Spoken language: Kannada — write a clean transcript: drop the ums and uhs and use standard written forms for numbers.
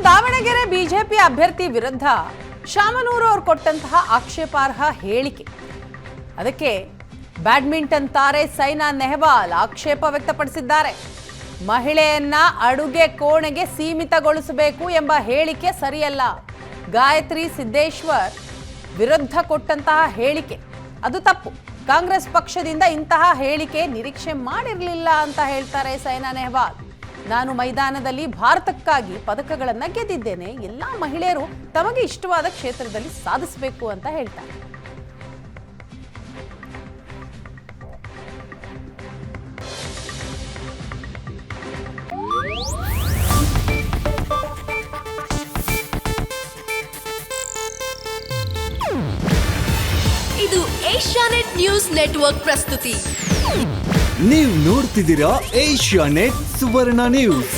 ದಾವಣಗೆರೆ ಬಿಜೆಪಿ ಅಭ್ಯರ್ಥಿ ವಿರುದ್ಧ ಶಾಮನೂರು ಅವರು ಕೊಟ್ಟಂತಹ ಆಕ್ಷೇಪಾರ್ಹ ಹೇಳಿಕೆ, ಅದಕ್ಕೆ ಬ್ಯಾಡ್ಮಿಂಟನ್ ತಾರೆ ಸೈನಾ ನೆಹವಾಲ್ ಆಕ್ಷೇಪ ವ್ಯಕ್ತಪಡಿಸಿದ್ದಾರೆ. ಮಹಿಳೆಯನ್ನ ಅಡುಗೆ ಕೋಣೆಗೆ ಸೀಮಿತಗೊಳಿಸಬೇಕು ಎಂಬ ಹೇಳಿಕೆ ಸರಿಯಲ್ಲ. ಗಾಯತ್ರಿ ಸಿದ್ದೇಶ್ವರ್ ವಿರುದ್ಧ ಕೊಟ್ಟಂತಹ ಹೇಳಿಕೆ ಅದು ತಪ್ಪು. ಕಾಂಗ್ರೆಸ್ ಪಕ್ಷದಿಂದ ಇಂತಹ ಹೇಳಿಕೆ ನಿರೀಕ್ಷೆ ಮಾಡಿರಲಿಲ್ಲ ಅಂತ ಹೇಳ್ತಾರೆ ಸೈನಾ ನೆಹವಾಲ್. ನಾನು ಮೈದಾನದಲ್ಲಿ ಭಾರತಕ್ಕಾಗಿ ಪದಕಗಳನ್ನು ಗೆದ್ದಿದ್ದೇನೆ. ಎಲ್ಲ ಮಹಿಳೆಯರು ತಮಗೆ ಇಷ್ಟವಾದ ಕ್ಷೇತ್ರದಲ್ಲಿ ಸಾಧಿಸಬೇಕು ಅಂತ ಹೇಳ್ತಾರೆ. ಇದು ಏಷ್ಯಾನೆಟ್ ನ್ಯೂಸ್ ನೆಟ್ವರ್ಕ್ ಪ್ರಸ್ತುತಿ. ನೀವು ನೋಡ್ತಿದ್ದೀರಾ ಏಷ್ಯಾನೆಟ್ ಸುವರ್ಣ ನ್ಯೂಸ್.